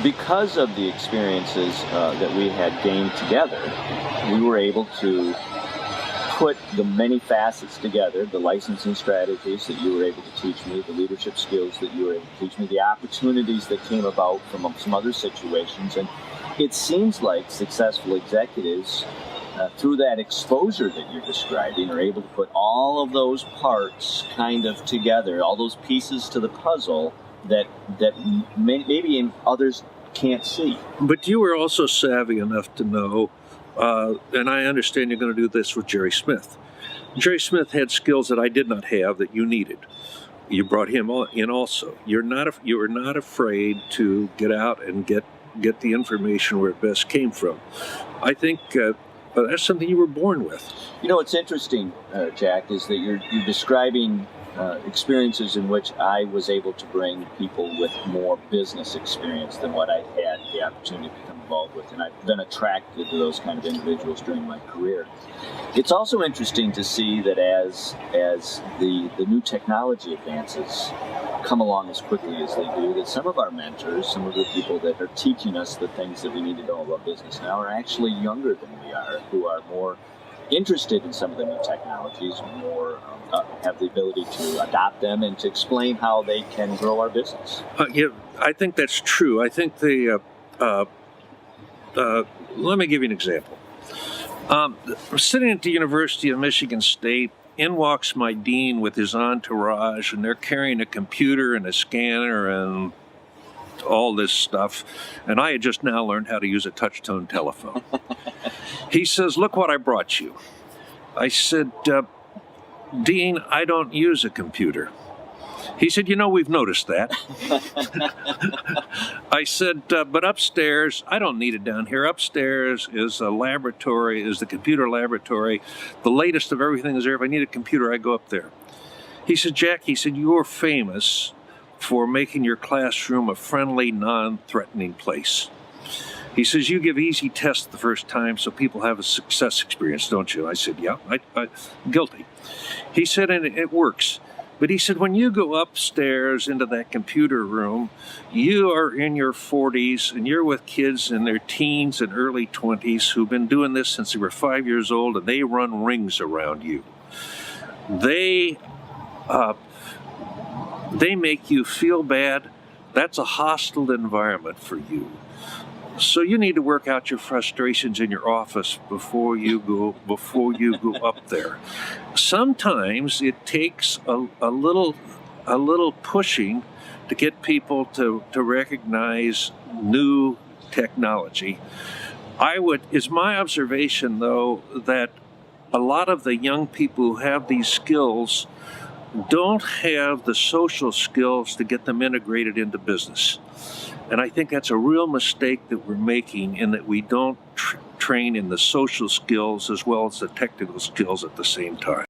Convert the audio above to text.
because of the experiences that we had gained together, we were able to put the many facets together, the licensing strategies that you were able to teach me, the leadership skills that you were able to teach me, the opportunities that came about from some other situations. And it seems like successful executives, through that exposure that you're describing, are able to put all of those parts kind of together, all those pieces to the puzzle that maybe others can't see. But you were also savvy enough to know, and I understand you're going to do this with Jerry Smith. Jerry Smith had skills that I did not have that you needed. You brought him in also. You were not afraid to get out and get the information where it best came from. I think that's something you were born with. You know, what's interesting, Jack, is that you're describing experiences in which I was able to bring people with more business experience than what I had the opportunity to become involved with, and I've been attracted to those kind of individuals during my career. It's also interesting to see that as the new technology advances come along as quickly as they do, that some of our mentors, some of the people that are teaching us the things that we need to know about business now, are actually younger than we are, who are more interested in some of the new technologies, more have the ability to adopt them and to explain how they can grow our business. Yeah, I think that's true. I think let me give you an example. I'm sitting at the University of Michigan State. In walks my dean with his entourage, and they're carrying a computer and a scanner and all this stuff. And I had just now learned how to use a touch-tone telephone. He says, "Look what I brought you." I said, "Dean, I don't use a computer." He said, "You know, we've noticed that." I said, "But upstairs, I don't need it down here. Upstairs is a laboratory, is the computer laboratory. The latest of everything is there. If I need a computer, I go up there." He said, "Jack," he said, "you're famous for making your classroom a friendly, non-threatening place." He says, "You give easy tests the first time so people have a success experience, don't you?" I said, "Yeah, I guilty." He said, "And it works." But he said, "When you go upstairs into that computer room, you are in your 40s and you're with kids in their teens and early 20s who've been doing this since they were 5 years old, and they run rings around you. They make you feel bad. That's a hostile environment for you. So you need to work out your frustrations in your office before you go up there. Sometimes it takes a little pushing to get people to recognize new technology. It's my observation, though, that a lot of the young people who have these skills don't have the social skills to get them integrated into business. And I think that's a real mistake that we're making, in that we don't train in the social skills as well as the technical skills at the same time.